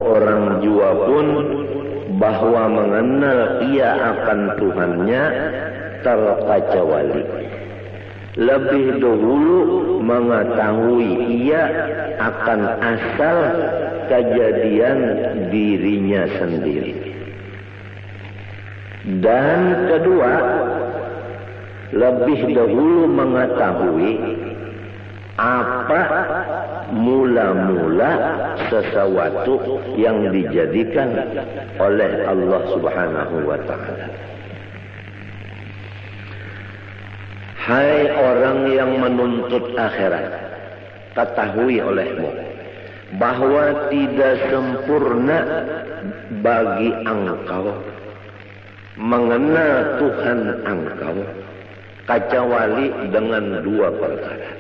Orang jua pun bahwa mengenal ia akan Tuhannya terkecuali. Lebih dahulu mengetahui ia akan asal kejadian dirinya sendiri. Dan kedua, lebih dahulu mengetahui apa mula-mula sesuatu yang dijadikan oleh Allah Subhanahu wa ta'ala. Hai orang yang menuntut akhirat, ketahui olehmu bahwa tidak sempurna bagi engkau mengenal Tuhan engkau kecuali dengan dua perkara.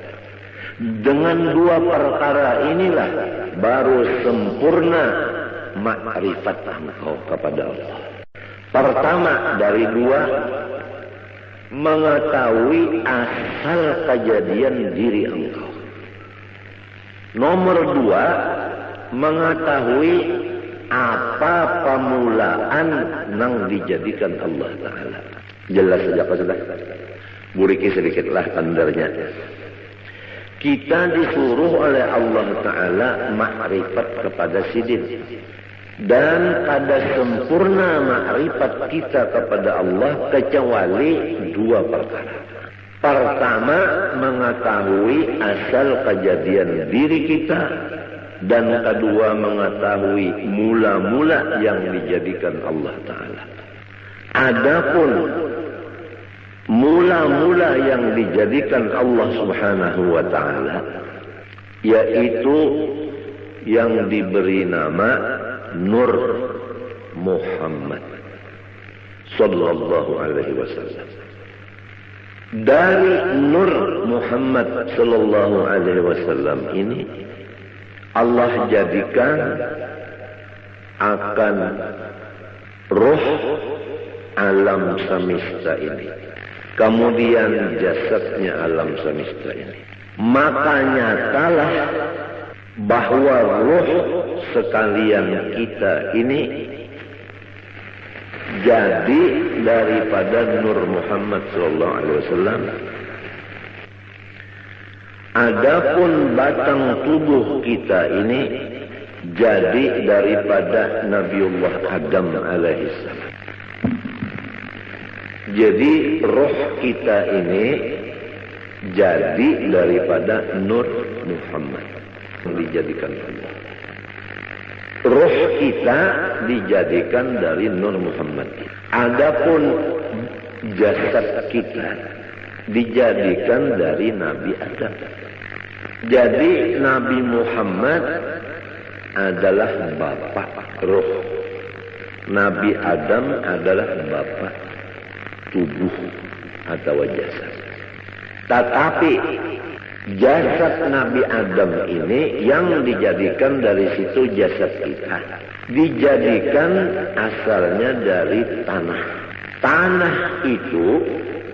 Dengan dua perkara inilah baru sempurna makrifat engkau kepada Allah. Pertama dari dua, mengetahui asal kejadian diri engkau. Nomor dua, mengetahui apa permulaan yang dijadikan Allah Ta'ala. Jelas saja Pak sudah. Buriki sedikitlah tandarnya. Kita disuruh oleh Allah Ta'ala makrifat kepada sidin. Dan pada sempurna makrifat kita kepada Allah kecuali dua perkara. Pertama, mengetahui asal kejadian diri kita. Dan kedua, mengetahui mula-mula yang dijadikan Allah Ta'ala. Adapun mula-mula yang dijadikan Allah Subhanahu wa ta'ala, yaitu yang diberi nama Nur Muhammad sallallahu alaihi wasallam. Dari Nur Muhammad sallallahu alaihi wasallam ini Allah jadikan akan roh alam semesta ini, kemudian jasadnya alam semesta ini. Maka nyatalah bahwa roh sekalian kita ini jadi daripada Nur Muhammad sallallahu alaihi wasallam. Adapun batang tubuh kita ini jadi daripada Nabiullah Adam alaihissalam. Jadi roh kita ini jadi daripada Nur Muhammad yang dijadikan Allah. Roh kita dijadikan dari Nur Muhammad. Adapun jasad kita dijadikan dari Nabi Adam. Jadi Nabi Muhammad adalah bapak roh. Nabi Adam adalah bapak tubuh atau jasad. Tetapi jasad Nabi Adam ini yang dijadikan dari situ jasad kita, dijadikan asalnya dari tanah. Tanah itu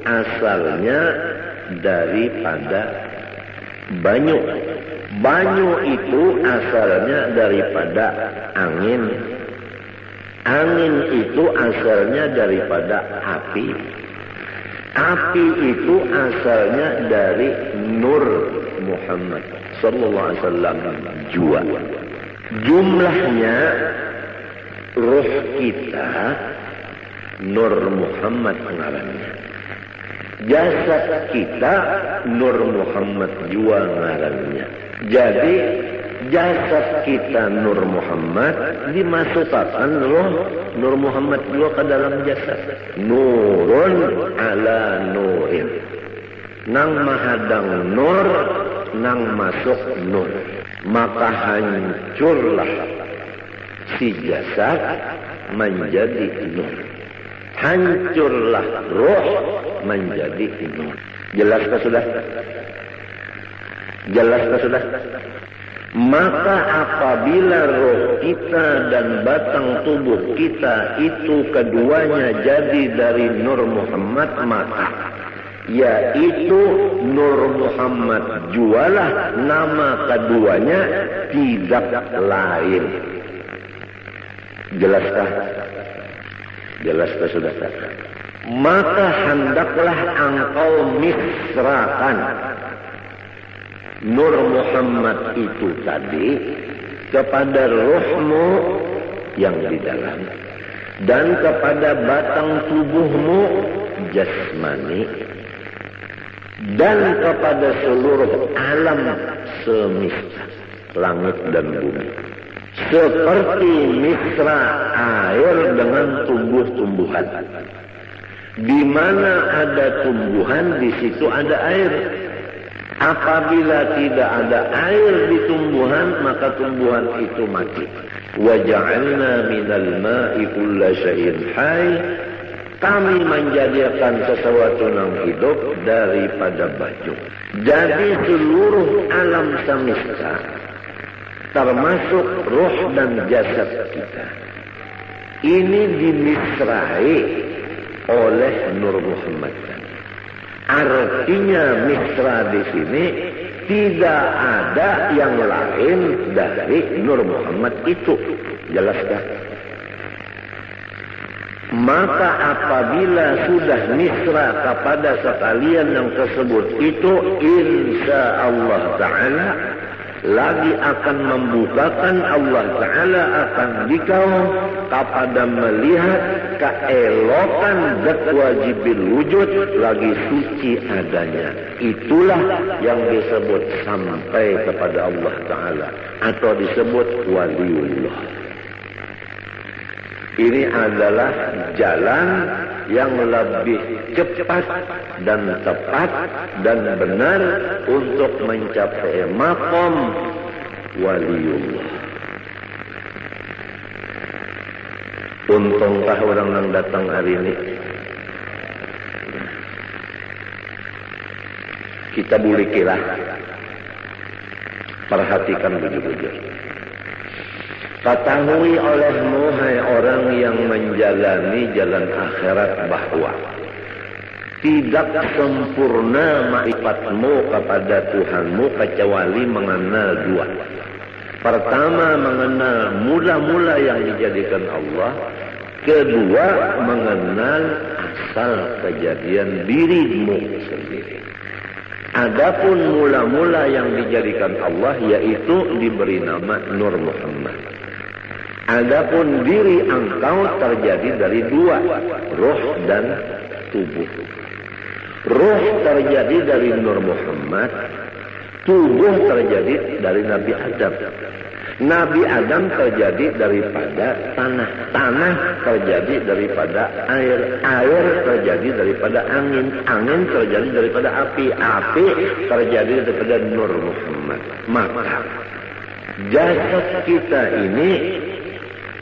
asalnya daripada banyu. Banyu itu asalnya daripada angin. Angin itu asalnya daripada api. Api itu asalnya dari Nur Muhammad sallallahu alaihi wasallam jua. Jumlahnya roh kita Nur Muhammad ngarannya. Jasad kita Nur Muhammad jua ngarannya. Jadi jasad kita Nur Muhammad dimasukkan roh Nur Muhammad juga ke dalam jasad. Nurun ala nurin. Nang mahadang nur, nang masuk nur. Maka hancurlah si jasad menjadi nur. Hancurlah roh menjadi nur. Jelaskah sudah? Jelaskah sudah? Maka apabila roh kita dan batang tubuh kita itu keduanya jadi dari Nur Muhammad, maka yaitu Nur Muhammad jualah nama keduanya tidak lain. Jelaskah? Jelaskah saudara? Maka hendaklah engkau misrakan Nur Muhammad itu tadi kepada ruhmu yang di dalam dan kepada batang tubuhmu jasmani dan kepada seluruh alam semesta langit dan bumi, seperti misra air dengan tumbuh-tumbuhan. Di mana ada tumbuhan, di situ ada air. Apabila tidak ada air di tumbuhan, maka tumbuhan itu mati. Wa ja'alna minal ma'i kulla syai'in hayy. Kami menjadikan sesuatu yang hidup daripada baju. Jadi seluruh alam semesta, termasuk ruh dan jasad kita, ini dimisrai oleh Nur Muhammad. Artinya misra di sini tidak ada yang lain dari Nur Muhammad itu. Jelaskan? Maka apabila sudah misra kepada sekalian yang tersebut itu, insya Allah Ta'ala lagi akan membukakan Allah Ta'ala akan dikau kepada melihat keelokan zat wajibil wujud lagi suci adanya. Itulah yang disebut sampai kepada Allah Ta'ala atau disebut waliullah. Ini adalah jalan yang lebih cepat dan tepat dan benar untuk mencapai maqam waliullah. Untungkah orang yang datang hari ini? Kita bulikilah. Perhatikan bujur-bujur. Ketahui olehmu, hai orang yang menjalani jalan akhirat, bahwa tidak sempurna ma'rifatmu kepada Tuhanmu kecuali mengenal dua. Pertama, mengenal mula-mula yang dijadikan Allah. Kedua, mengenal asal kejadian dirimu sendiri. Adapun mula-mula yang dijadikan Allah, yaitu diberi nama Nur Muhammad. Adapun diri engkau terjadi dari dua, ruh dan tubuh. Ruh terjadi dari Nur Muhammad, tubuh terjadi dari Nabi Adam. Nabi Adam terjadi daripada tanah, tanah terjadi daripada air, air terjadi daripada angin, angin terjadi daripada api, api terjadi daripada Nur Muhammad. Maka jasad kita ini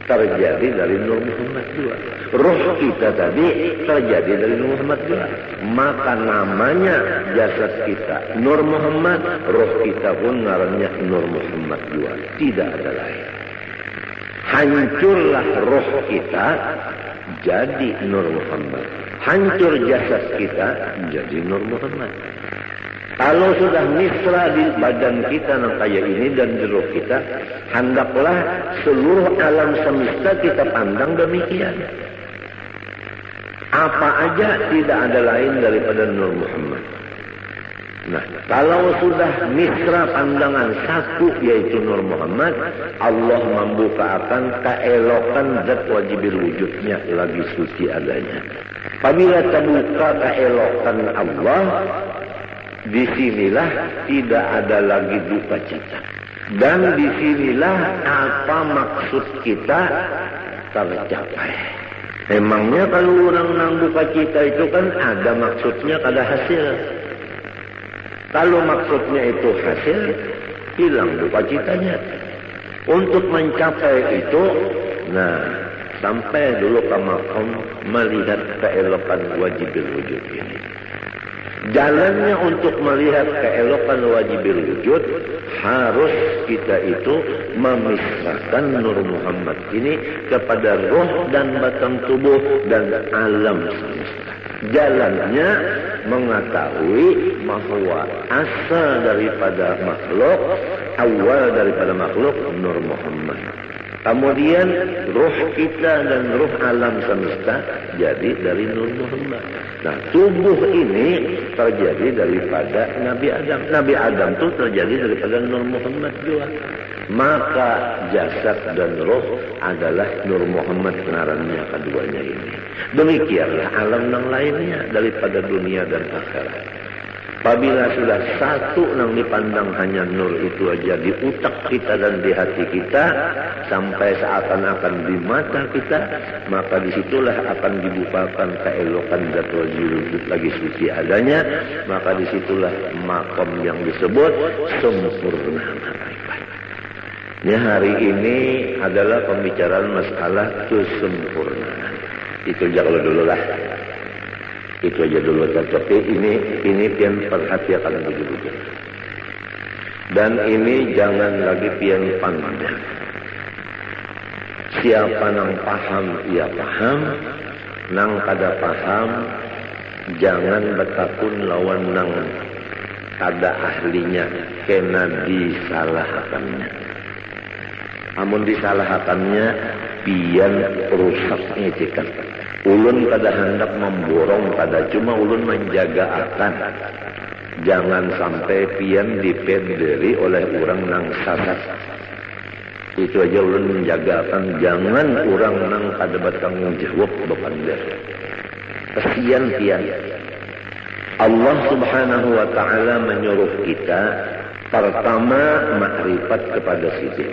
terjadi dari Nur Muhammad juga. Ruh kita tadi terjadi dari Nur Muhammad juga. Maka namanya jasad kita Nur Muhammad, ruh kita pun ngarannya Nur Muhammad juga. Tidak ada lain. Hancurlah ruh kita jadi Nur Muhammad. Hancur jasad kita jadi Nur Muhammad. Kalau sudah misra di badan kita yang kayak ini dan di ruh kita, hendaklah seluruh alam semesta kita pandang demikian. Apa aja tidak ada lain daripada Nur Muhammad. Nah, kalau sudah misra pandangan satu yaitu Nur Muhammad, Allah membukakan keelokan zat wajibil wujudnya lagi suci adanya. Apabila terbuka keelokan Allah, disinilah tidak ada lagi duka cita. Dan disinilah apa maksud kita tercapai. Emangnya kalau orang nang duka cita itu kan ada maksudnya, ada hasil. Kalau maksudnya itu hasil, hilang duka citanya. Untuk mencapai itu, nah, sampai dulu ke maqam melihat keelokan wajibil wujud ini. Jalannya untuk melihat keelokan wajibil wujud, harus kita itu memisahkan Nur Muhammad ini kepada roh dan batang tubuh dan alam semesta. Jalannya mengetahui bahwa asal daripada makhluk, awal daripada makhluk Nur Muhammad. Kemudian ruh kita dan ruh alam semesta jadi dari Nur Muhammad. Nah, tubuh ini terjadi daripada Nabi Adam. Nabi Adam itu terjadi daripada Nur Muhammad juga. Maka jasad dan roh adalah Nur Muhammad ngarannya keduanya ini. Demikianlah alam yang lainnya daripada dunia dan akhirat. Apabila sudah satu yang dipandang hanya nur itu aja di utak kita dan di hati kita, sampai seakan-akan di mata kita, maka disitulah akan dibukakan keelokan Zatul Wujud lagi suci adanya, maka disitulah makom yang disebut sempurna makrifat. Ya, hari ini adalah pembicaraan masalah kesempurnaan. Itu jangan dulu lah. Itu aja dulu, tapi ini pian perhatikan begitu. Dan ini jangan lagi pian pandang. Siapa nang paham, ia paham. Nang kada paham, jangan betakun lawan nang kada ahlinya, kena disalahkannya. Namun disalahkannya, pian rusaknya cikan. Ulun kada hendak memborong, kada cuma ulun menjaga akan. Jangan sampai pian dipenderi oleh orang nang sasat. Itu aja ulun menjaga akan. Jangan orang nang kada bertanggung jawab bepander. Kesian pian. Allah Subhanahu wa ta'ala menyuruh kita pertama makrifat kepada sisi.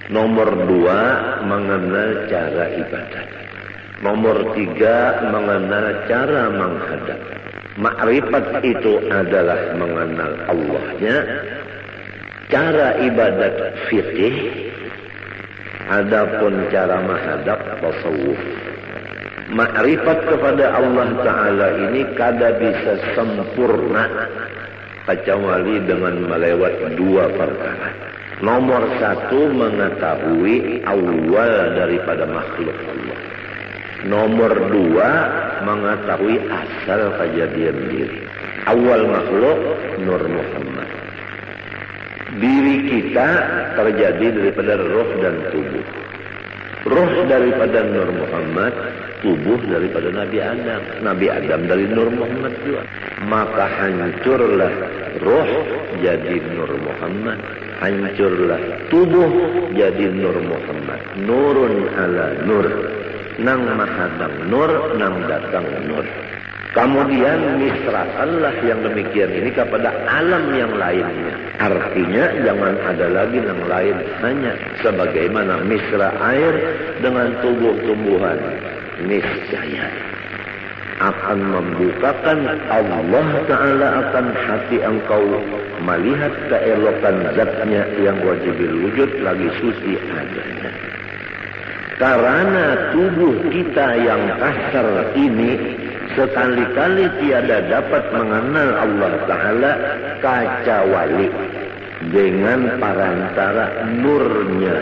Nomor 2 mengenal cara ibadat. Nomor 3 mengenal cara menghadap. Makrifat itu adalah mengenal Allahnya. Cara ibadat fikih. Adapun cara menghadap tasawuf. Makrifat kepada Allah Ta'ala ini kada bisa sempurna kecuali dengan melewati 2 perkara. Nomor 1 mengetahui awal daripada makhluk Allah. Nomor 2 mengetahui asal kejadian diri. Awal makhluk Nur Muhammad. Diri kita terjadi daripada roh dan tubuh. Roh daripada Nur Muhammad, tubuh daripada Nabi Adam. Nabi Adam dari Nur Muhammad juga. Maka hancurlah roh jadi Nur Muhammad. Hancurlah tubuh jadi Nur Muhammad. Nurun ala nur. Nang mahadang nur, nang datang nur. Kemudian misrakanlah yang demikian ini kepada alam yang lainnya. Artinya jangan ada lagi yang lain, hanya sebagaimana misra air dengan tubuh-tumbuhan. Niscaya akan membukakan Allah Ta'ala akan hati engkau melihat keelokan zatnya yang wajibul wujud lagi suci adanya. Karena tubuh kita yang kasar ini sekali-kali tiada dapat mengenal Allah Ta'ala kecuali dengan perantara nurnya.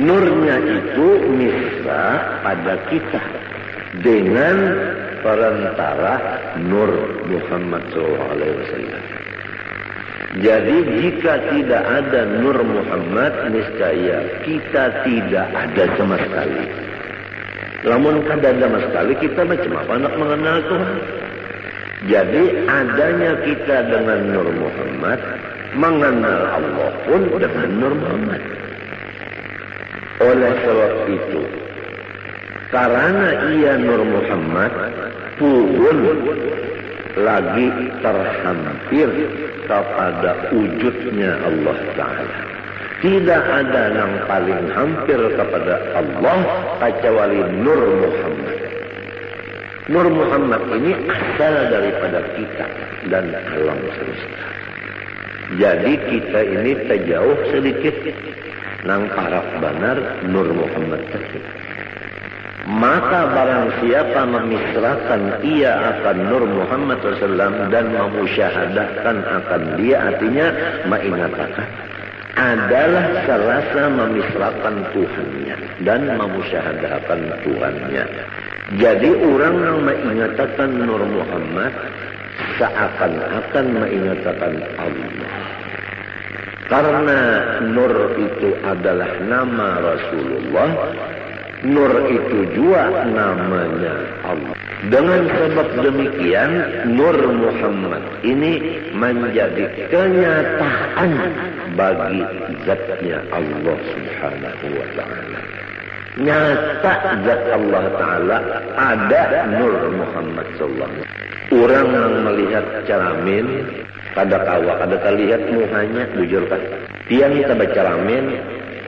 Nurnya itu misra pada kita dengan perantara Nur Muhammad SAW. Jadi jika tidak ada Nur Muhammad, niscaya kita tidak ada sama sekali. Namun kada sama sekali, kita macam apa nak mengenal Tuhan? Jadi adanya kita dengan Nur Muhammad, mengenal Allah pun dengan Nur Muhammad. Oleh sebab itu, karena ia Nur Muhammad, pun lagi terhampir kepada wujudnya Allah Ta'ala. Tidak ada yang paling hampir kepada Allah kecuali Nur Muhammad. Nur Muhammad ini asal daripada kita dan alam semesta. Jadi kita ini terjauh sedikit nang parak benar Nur Muhammad tersebut. Maka barang siapa memisrakan ia akan Nur Muhammad SAW dan memusyahadahkan akan dia, artinya mengingatkan, adalah serasa memisrakan Tuhannya dan memusyahadahkan Tuhannya. Jadi orang yang mengingatkan Nur Muhammad seakan-akan mengingatkan Allah. Karena Nur itu adalah nama Rasulullah, Nur itu juga namanya Allah. Dengan sebab demikian, Nur Muhammad ini menjadi kenyataan bagi zatnya Allah Subhanahu wa Ta'ala. Nyata zat Allah Ta'ala ada Nur Muhammad sallallahu alaihi wasallam. Orang yang melihat cermin kada kawa, kada terlihat muhanya, bujur kan? Pian kita bercermin,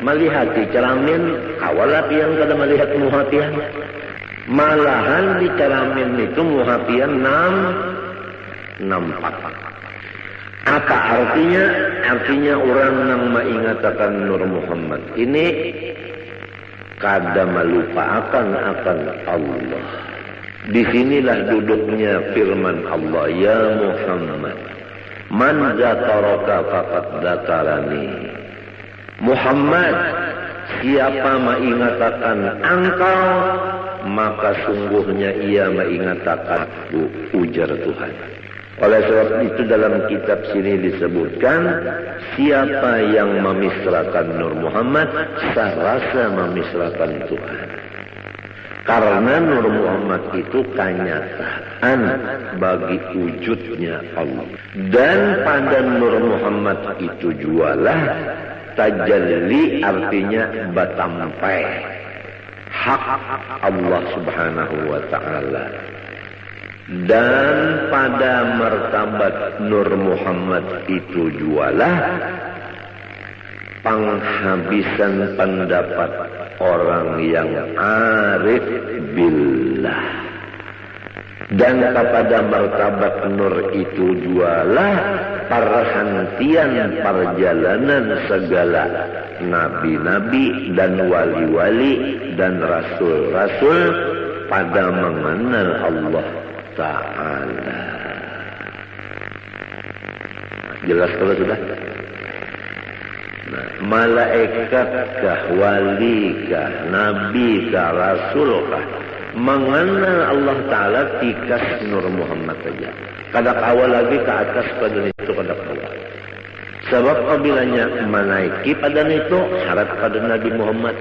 melihat di cermin, kawalah pian kada melihat muha pian. Malahan di cermin itu muha pian nampak. Apa artinya? Artinya orang yang mengingatkan Nur Muhammad ini kada melupakan akan Allah. Disinilah duduknya firman Allah, ya Muhammad, man zakaraka faqad zakarani. Muhammad, siapa mengingatkan engkau, maka sungguhnya ia mengingatkan aku, ujar Tuhan. Oleh sebab itu dalam kitab sini disebutkan, siapa yang memisrakan Nur Muhammad, serasa memisrakan Tuhan. Karena Nur Muhammad itu kenyataan bagi wujudnya Allah. Dan pada Nur Muhammad itu jualah tajalli, artinya batampai hak Allah Subhanahu wa Ta'ala. Dan pada martabat Nur Muhammad itu jualah penghabisan pendapat orang yang arif billah. Dan kepada martabat Nur itu jualah perhentian perjalanan segala nabi-nabi dan wali-wali dan rasul-rasul pada mengenal Allah Ta'ala. Jelas kalau sudah? Nah, malaikatkah, walikah, nabikah, rasulkah mengenal Allah Ta'ala tikas Nur Muhammad saja. Kada kawal lagi ke atas pada itu, kada kawal. Sebab apabila menaiki pada itu syarat pada Nabi Muhammad.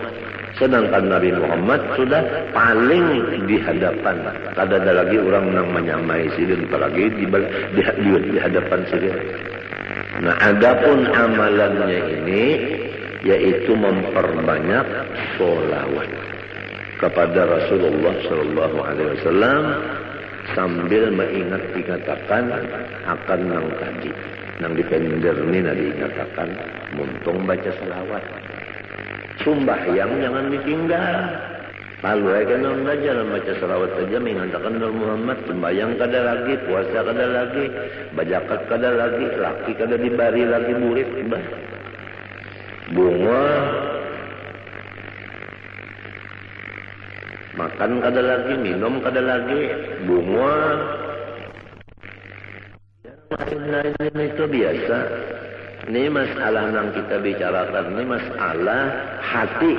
Sedangkan Nabi Muhammad sudah paling di hadapan. Kada ada lagi orang yang menyamai silin, apalagi di hadapan silin. Nah, adapun amalannya ini yaitu memperbanyak sholawat kepada Rasulullah Sallallahu Alaihi Wasallam sambil mengingat dikatakan akan nang tadi, nang dipender ni nadi dikatakan muntung baca sholawat. Sumbahyang jangan ditinggal. Lalu aja nang belajar baca sholawat saja mengatakan Nur Muhammad. Sembahyang kada lagi, puasa kada lagi, bajakat kada lagi, laki kada dibari lagi murid, bunga makan kada lagi, minum kada lagi, bunga lain-lain itu biasa. Ini masalah yang kita bicarakan, ini masalah hati.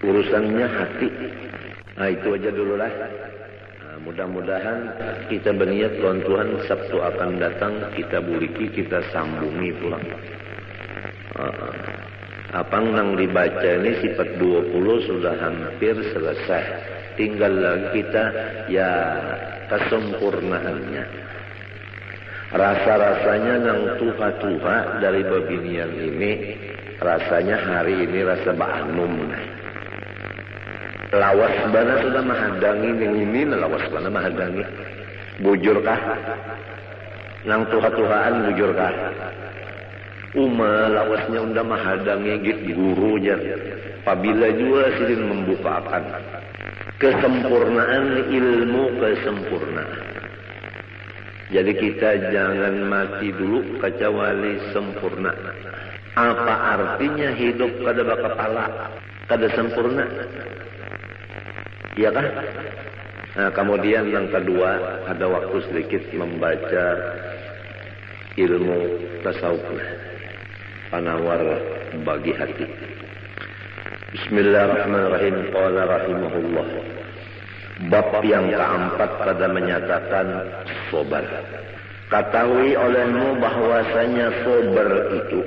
Urusannya hati. Nah, itu aja dulu lah. Nah, mudah-mudahan kita berniat Tuhan Sabtu akan datang kita buliki, kita sambungi pulang. Apa yang dibaca ini sifat 20 sudah hampir selesai. Tinggal lagi kita ya kesempurnaannya. Rasa-rasanya nang tuha-tuha dari babinian ini, rasanya hari ini rasa ba'anum. Lawas bana sudah menghadangi yang ini, lawas bana menghadangi. Bujurkah? Nang tuha-tuhaan bujurkah? Lawasnya unda menghadangi git guru jar. Apabila juga silin membukakan kesempurnaan ilmu, kesempurnaan. Jadi kita jangan mati dulu kecuali sempurna. Apa artinya hidup kada bakapala, kada sempurna? Iya kan? Nah, kemudian yang kedua, ada waktu sedikit membaca ilmu tasawuf, penawar bagi hati. Bismillahirrahmanirrahim. Qala rahimahullah. Bab yang keempat pada menyatakan sobar. Ketahui olehmu bahwasanya sabar itu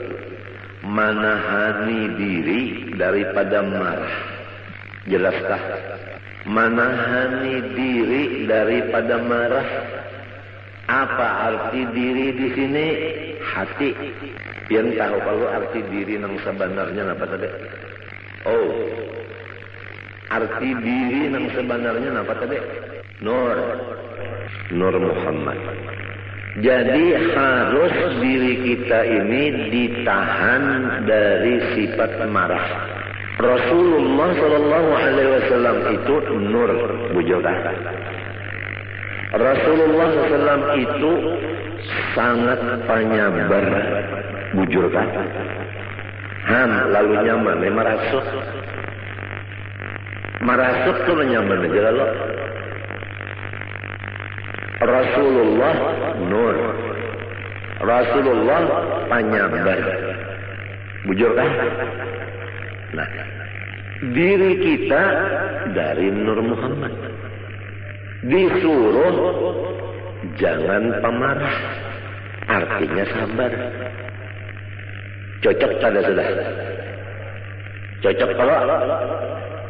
menahani diri daripada marah. Jelaskah? Menahani diri daripada marah. Apa arti diri di sini? Hati. Yang tahu kalau arti diri yang sebenarnya apa tadi? Oh, arti diri yang sebenarnya apa tadi? Nur Muhammad. Jadi harus diri kita ini ditahan dari sifat marah. Rasulullah Shallallahu Alaihi Wasallam itu nur, bujokan. Rasulullah SAW itu sangat penyabar, bujurkan. Lalu nyaman, marasuk tuh nyaman aja lo. Rasulullah nur, Rasulullah penyabar, bujurkan. Nah, diri kita dari Nur Muhammad disuruh jangan pemarah, artinya sabar. Cocok pada sudah. Cocok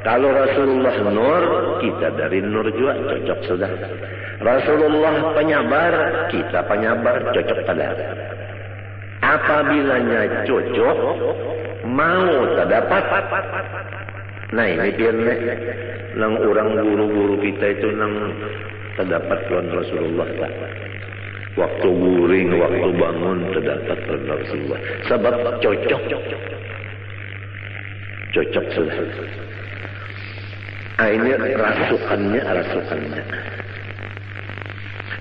kalau Rasulullah nur, kita dari nur juga cocok sudah. Rasulullah penyabar, kita penyabar, cocok pada. Apabila cocok, mau terdapat. Nah ini biarlah nang orang guru-guru kita itu nang terdapat tuan Rasulullah tak. Waktu guring, waktu bangun terdapat tuan Rasulullah. Sebab cocok sudah. Ini rasukannya.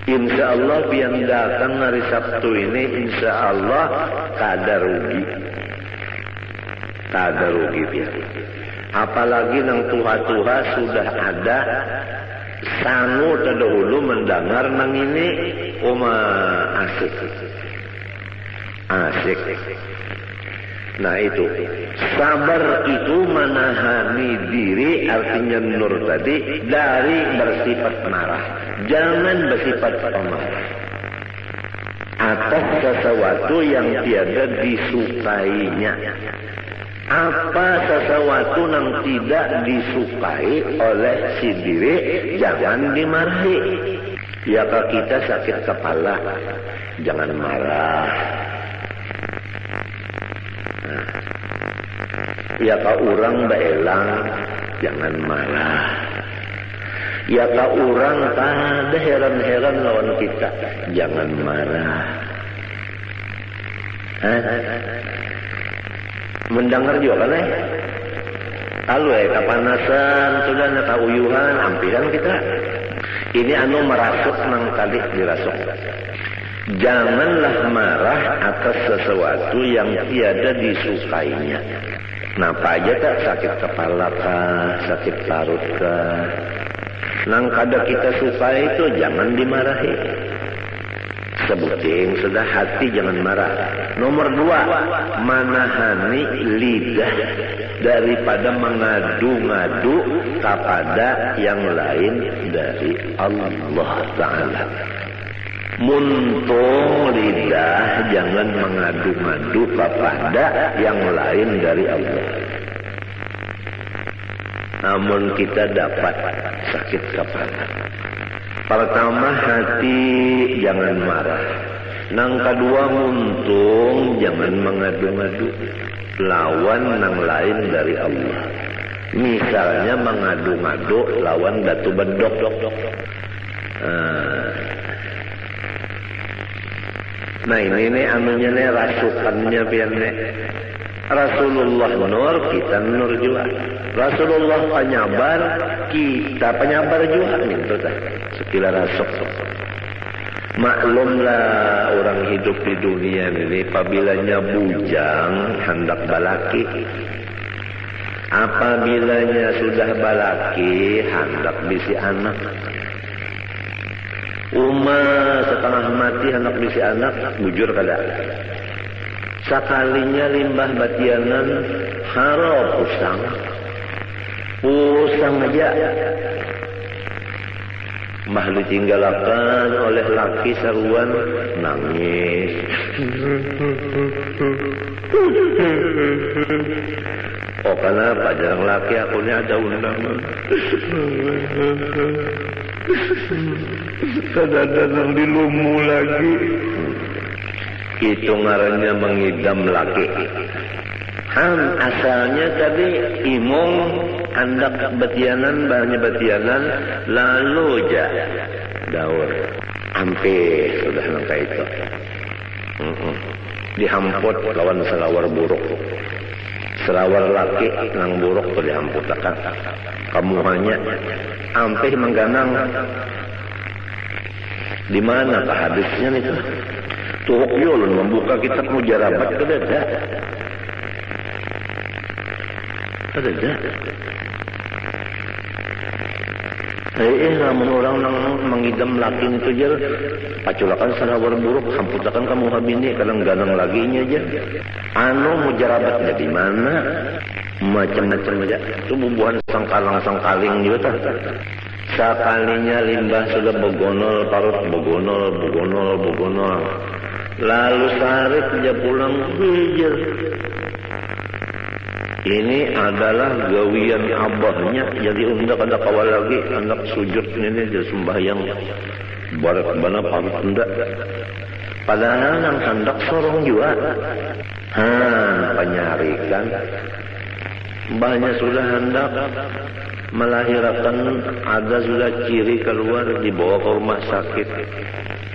Insya Allah biar datang hari Sabtu ini, insya Allah kada rugi biar. Apalagi nang tuha-tuha sudah ada sangu terdahulu mendengar nang ini asik. Nah itu sabar itu menahani diri, artinya nur tadi, dari bersifat marah. Jangan bersifat pemarah atas sesuatu yang tiada disukainya. Apa sesuatu yang tidak disukai oleh si diri, jangan dimarahi. Ya kalau kita sakit kepala, jangan marah. Ya kalau orang beelang, jangan marah. Ya kalau orang ada heran-heran lawan kita, jangan marah. Mendengar juga kan kalau kepanasan sudah nak uyuhan ampiran kita ini merasuk nang kali dirasuk. Janganlah marah atas sesuatu yang tiada disukainya. Napa aja tak, sakit kepala kah, sakit parut kah, nang kada kita sukai itu jangan dimarahi. Sebutin sudah, hati jangan marah. Nomor 2, menahani lidah daripada mengadu-ngadu kepada yang lain dari Allah Ta'ala. Muntung lidah jangan mengadu-ngadu kepada yang lain dari Allah. Namun kita dapat sakit kepala. Pertama, hati jangan marah. Nang kedua, muntung jangan mengadu-ngadu lawan nang lain dari Allah. Misalnya mengadu-ngadu lawan datu bedok. Nah ini anunya nih, rasukannya biarnya. Rasulullah nur, kita nur juga. Rasulullah penyabar, kita penyabar juga. Itu dah sekila rasuk. Maklumlah orang hidup di dunia ini, apabila bujang hendak balaki. Apabila sudah balaki hendak bisi anak. Setengah mati hendak bisi anak, bujur kada. Sekalinya limbah batianan harap pusang aja. Mah ditinggalakan oleh laki saruan nangis. Oh kenapa jarang laki aku ini ada undangan. Kadang-kadang di lumu lagi. Itu ngarannya mengidam laki. Asalnya tadi imong andak betianan banyak betianan lalu ja daur hampir sudah nangka itu dihamput lawan selawar buruk selawar laki nang buruk tuh dihamputakan kamu hanya hampir mengganang di mana hadisnya itu turuk yulun membuka kitab mujarabat kedada namun orang nang mengidam laki itu aja paculakan salawar buruk hamputakan kamu habini kadang ganang laginya aja mujarabatnya di mana macam-macam aja itu bubuhan sangkaling juga tak sekalinya limbah sudah begonol parut begonol lalu sarik dia pulang hijau. Ini adalah gawian abahnya. Jadi undak ada kawal lagi anak sujud ini dia sembahyang barat bana parut undak. Padahal nang hendak sorong juga. Penyarikan. Banyak sudah hendak melahirkan ada sudah ciri keluar dibawa ke rumah sakit,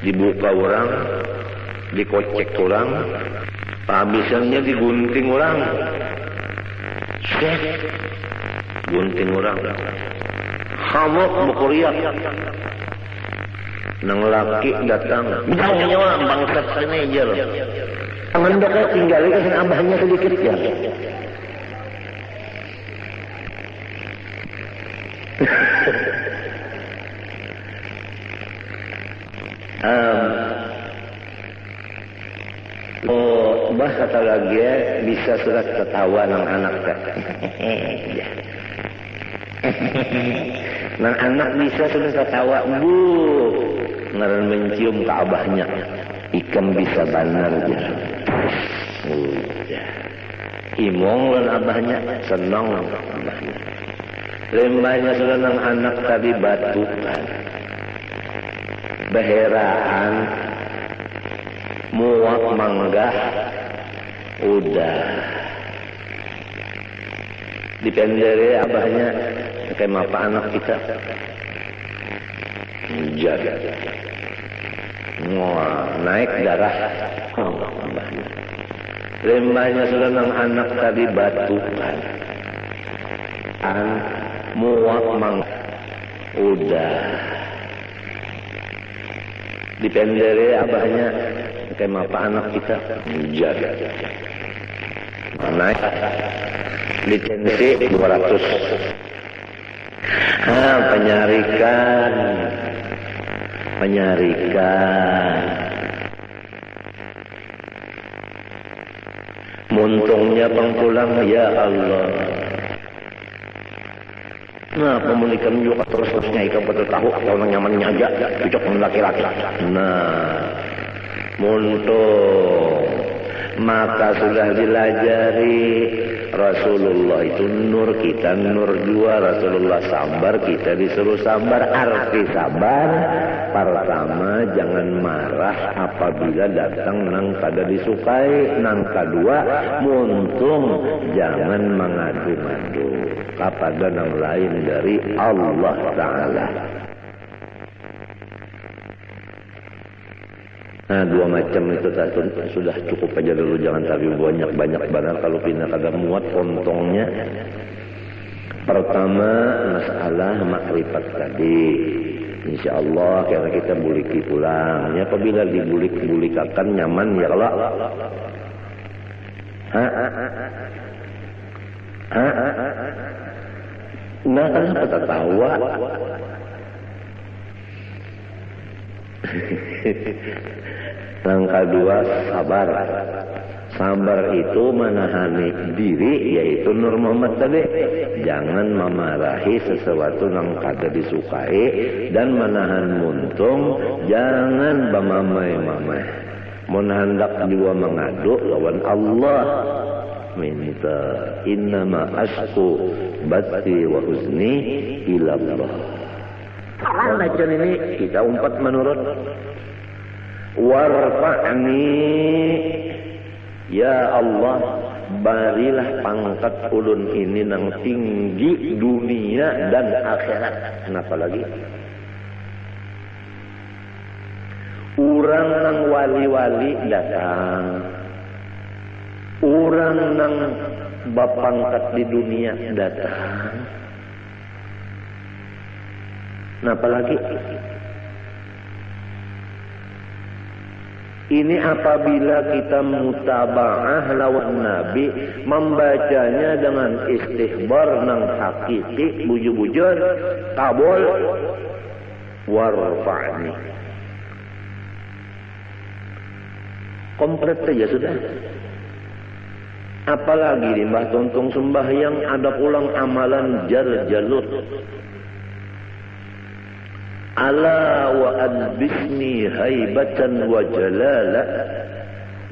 dibuka orang, dikocek orang, habisannya digunting orang. Gunting orang hamuk mukuriak nang laki datang bilangnya orang bangsat sini aja loh tangan dekatnya tinggal kasih abahnya sedikit ya bah kata lagi bisa sudah ketawa nang anak teh. Nang anak bisa sudah ketawa bu ngaran mencium ke abahnya ikam bisa benar aja. Imong lan abahnya senang abahnya. Lembahnya sudah nang anak tadi batukan. Beheraan muak manggah udah dipendere abahnya kayak apa anak kita jaga naik darah abahnya lembahnya sudah nang anak tadi batukan muak manggah udah dipendere abahnya kayak apa anak kita jaga naik lisensi 200 penyarikan muntungnya pengpulang ya Allah nah pemulikan juga terus-terusnya ikan betul tahu atau nyamannya aja cocok dengan laki-laki nah muntung maka sudah dilajari Rasulullah itu nur kita nur jua Rasulullah sabar kita disuruh sabar arti sabar pertama jangan marah apabila datang nang kada disukai nang kedua muntung jangan mengadu-ngadu kepada nang lain dari Allah Ta'ala. Nah dua macam itu sudah cukup aja dulu jangan tapi banyak benar kalau pindah kada muat pontongnya. Pertama masalah makrifat tadi. InsyaAllah karena kita buliki pulang. Ya apabila dibulik-bulikakan nyaman ya kalau. Nah kenapa tertawa? Langkah dua sabar. Sabar itu menahani diri, yaitu Nur Muhammad tadi. Jangan memarahi sesuatu yang kada disukai, dan menahan muntung, jangan bamamai-mamai. Mun hendak juga mengadu lawan Allah, minta innama asku bati wa huzni ila Allah. Macam ini kita umpat menurut warfa'ni, ya Allah, barilah pangkat ulun ini nang tinggi dunia dan akhirat. Kenapa lagi? Urang nang wali-wali datang, urang nang bapangkat di dunia datang. Kenapa lagi? Ini apabila kita mutaba'ah lawan Nabi, membacanya dengan istihbar nang hakiki, bujur-bujur, kabul, warfa'ni. Komplit saja sudah. Apalagi di Mbah Tontong sembahyang ada pulang amalan jar-jalut. Ala wa adbisni haibatan wa jalala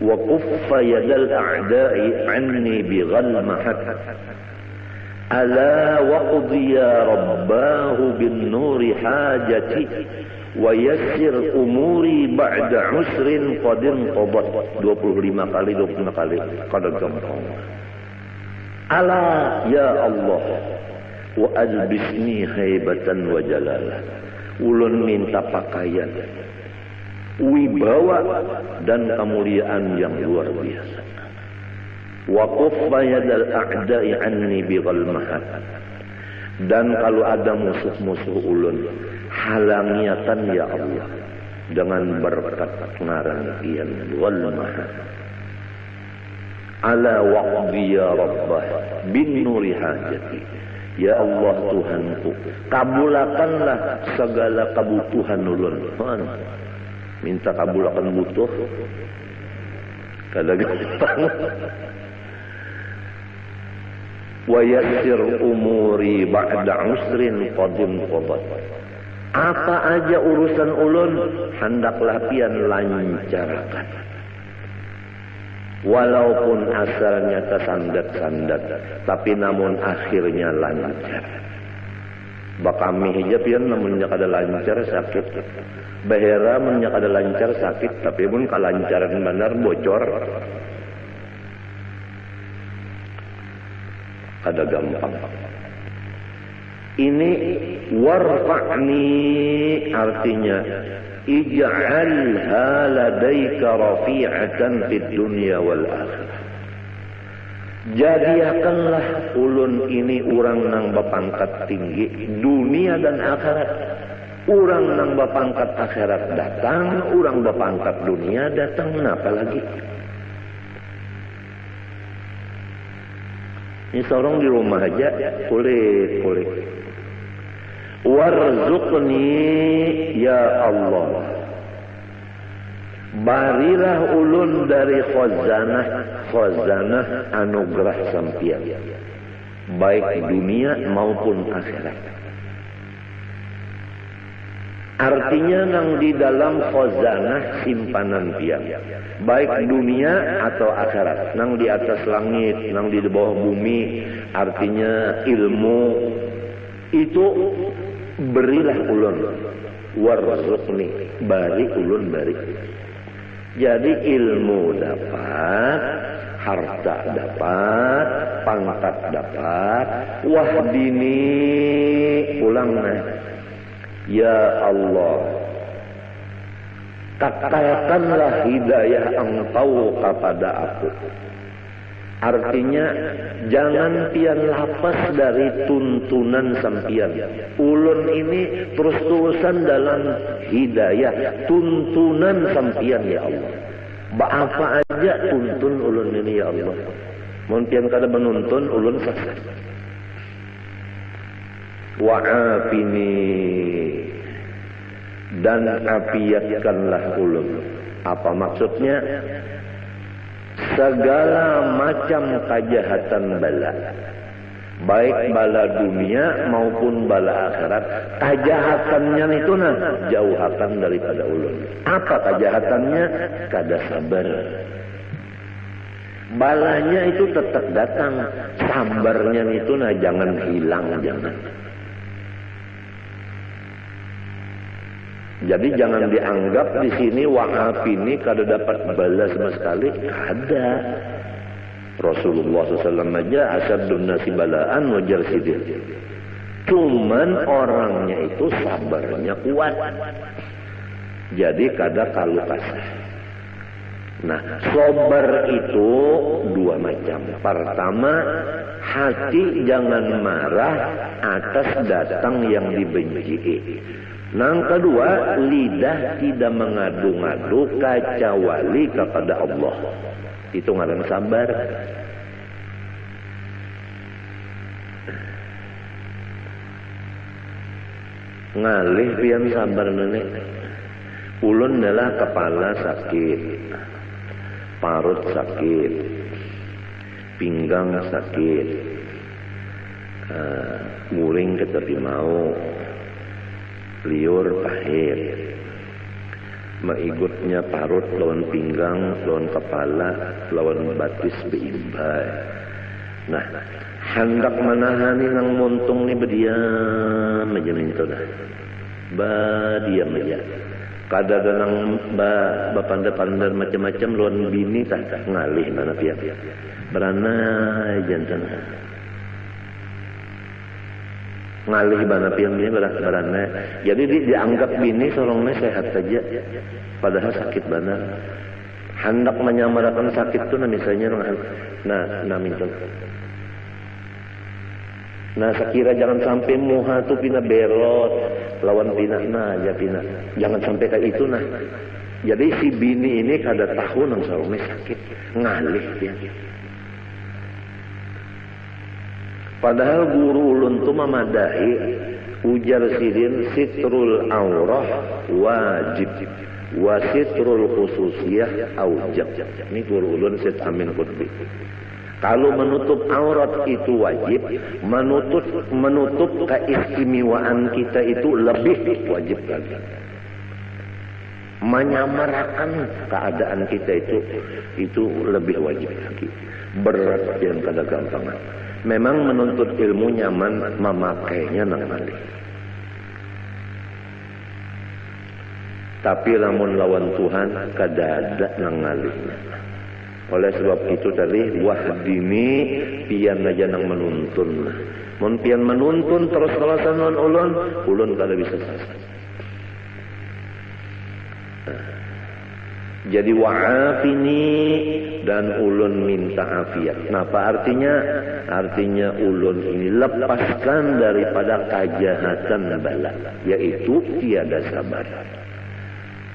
wa kuffa yadal a'da'i anni bighalmahat. Ala wa qudhiya rabbahu bin nuri hajati wa yassir umuri ba'da usrin qadin qabat. 25 kali kada gampang. Ala ya Allah wa adbisni haibatan wa jalala. Ulun minta pakaian, wibawa dan kemuliaan yang luar biasa. Wa kuffa yadal a'da'i anni bighalmahat. Dan kalau ada musuh-musuh ulun, halangiatan ya Allah dengan berkat ngarangian ghalmahat. Ala waqdi ya Rabbah bin nuri hajati. Ya Allah Tuhanku, kabulakanlah segala kebutuhan ulun. Minta kabulakan butuh, kada gampang. Wa yassir umuri ba'da usrin qadim qabat. Apa aja urusan ulun, hendaklah pian lancarkan. Walaupun asalnya tersandat-sandat, tapi namun akhirnya lancar. Bakami hijab ya namunnya kada lancar sakit. Bahera munnya kada lancar sakit, tapi pun kalancaran benar bocor. Kada gampang. Ini warfa'ni artinya ij'alha ladaika rafi'atan fid dunya wal akhirah. Jadikanlah ulun ini orang nang bapangkat tinggi dunia dan akhirat. Orang nang bapangkat akhirat datang, orang bapangkat dunia datang, kenapa lagi? Ini seorang di rumah aja kulit. Warzuqni ya Allah, barilah ulun dari khazanah anugerah sampian, baik dunia maupun akhirat. Artinya nang di dalam khazanah simpanan pian, baik dunia atau akhirat, nang di atas langit, nang di bawah bumi. Artinya ilmu itu berilah ulun, warzuqni, bari ulun bari. Jadi ilmu dapat, harta dapat, pangkat dapat, wahdini ulangna. Ya Allah, takalkanlah hidayah Engkau kepada aku. Artinya jangan pian lapas dari tuntunan sampian. Ulun ini terus-terusan dalam hidayah, tuntunan sampian ya Allah. Apa aja tuntun ulun ini ya Allah. Mun pian kada menuntun ulun sesat. Wa'afini, dan afiatkanlah ulun. Apa maksudnya? segala macam kejahatan bala, baik bala dunia maupun bala akhirat, kejahatannya itu jauhakan daripada ulun. Apa kejahatannya? Kada sabar. Balanya itu tetap datang, sabarnya itu jangan hilang, jangan. Jadi jangan dianggap di sini wa'afini kada dapat bala sama sekali. Ada. Rasulullah SAW aja asyadun nasi balaan wajar sidir. Cuman orangnya itu sabarnya kuat. Jadi kada kalu kasih. Nah, sabar itu dua macam. Pertama, hati jangan marah atas datang yang dibenci. Yang kedua, lidah tidak mengadu-ngadu kecuali kepada Allah. Itu ngaran sabar. Ngalih pian sabar nenek. Ulun adalah kepala sakit, parut sakit, pinggang sakit, guling ketepi mau, liur pahit, maigutnya parut lawan pinggang, lawan kepala, lawan batis beimbai. Nah, hendak menahani nang montung ni berdiam aja minta dah. Diam aja. Kada nang bapandar-pandar macam-macam lawan bini tak ngalih mana pihak. Berana jantan. Ngalih bana pian bini berana. Jadi dianggap bini sorongnya sehat saja. Padahal sakit benar. Hendak menyamarakan sakit tu misalnya minta. Nah, sekira jangan sampai muha tu pina berot, lawan pina aja pina. Jangan sampai kayak itu nah. Jadi si bini ini kada tahu nang sarungnya sakit, ngalih dia. Padahal guru ulun tu memadahi ujar sidin sitrul aurah wajib wa sitrul khususiyah aujab. Ini guru ulun Syed Amin Qutbi. Kalau menutup aurat itu wajib, menutup keistimewaan kita itu lebih wajib lagi. Menyamarakan keadaan kita itu lebih wajib lagi. Berat yang kada gampang. Memang menuntut ilmu nyaman, memakainya nang malih. Tapi lamun lawan Tuhan kada ada nang ngalihnya. Oleh sebab itu tadi wahdini pian aja nang menuntun. Mun pian menuntun terus-terusan ulun kada bisa selesai. Jadi wa'afini dan ulun minta afiat. Nah, apa artinya? Artinya ulun ini lepaskan daripada kejahatan bala, yaitu tiada sabar.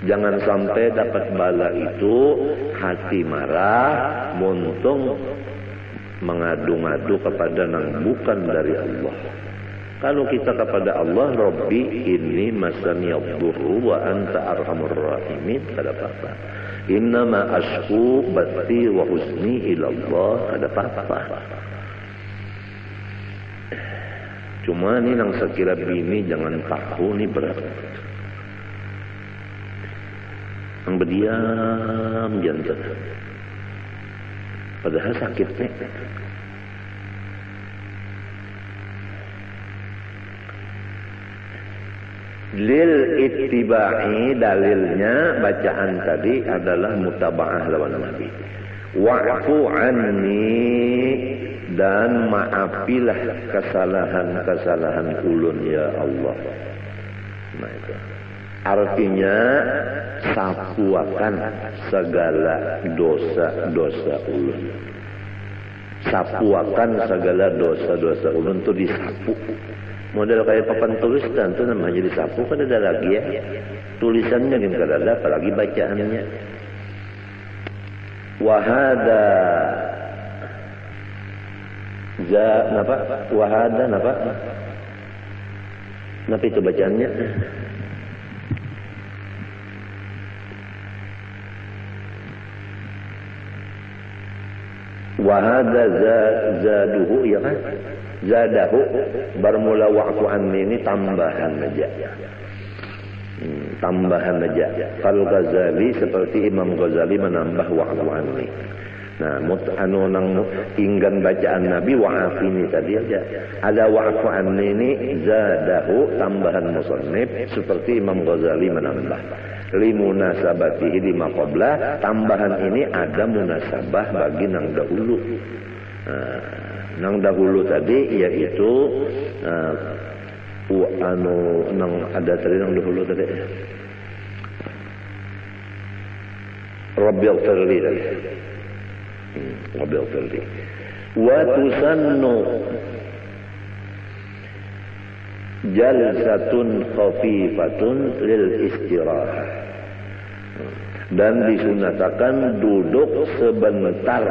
Jangan sampai dapat bala itu hati marah, muntung mengadu-ngadu kepada yang bukan dari Allah. Kalau kita kepada Allah, Rabbi inni masani yadurru wa anta arhamur rahimin, kada apa-apa. Innama ashku bati wa huzni ilallah, kada apa-apa. Cuma ni nang sekira bini jangan tahu ni berat. Yang berdiam jantan. Padahal sakitnya. Lil ittiba'i dalilnya bacaan tadi adalah mutaba'ah lawan Nabi. Wa'fu anni dan maafilah kesalahan-kesalahan ulun ya Allah. Nah itu. Artinya sapuakan segala dosa-dosa ulun. Sapuakan segala dosa-dosa ulun itu disapu. Model kayak papan tulisan itu namanya disapu, kan ada lagi ya. Tulisannya yang kada ada, apalagi bacaannya. Wahada napa? Wahada napa? Napa itu bacaannya? Wa hadza zaduhu, ya kan? Zadahu bermula wa'fu anni ini tambahan aja. Tambahan aja. Fal Ghazali seperti Imam Ghazali menambah wa'fu anni. Nah, nang inggan bacaan Nabi wa'afini tadi aja. Ada wa'fu anni ini zadahu tambahan musannif seperti Imam Ghazali menambah. Limunasabatihi lima qabla, tambahan ini ada munasabah bagi nang dahulu. Nang dahulu tadi yaitu nang ada tadi nang dahulu tadi Rabbil firli tadi. Rabbil firli. Wa tusannu jalsatun khafifatun lil istirahah. Dan disunatakan duduk sebentar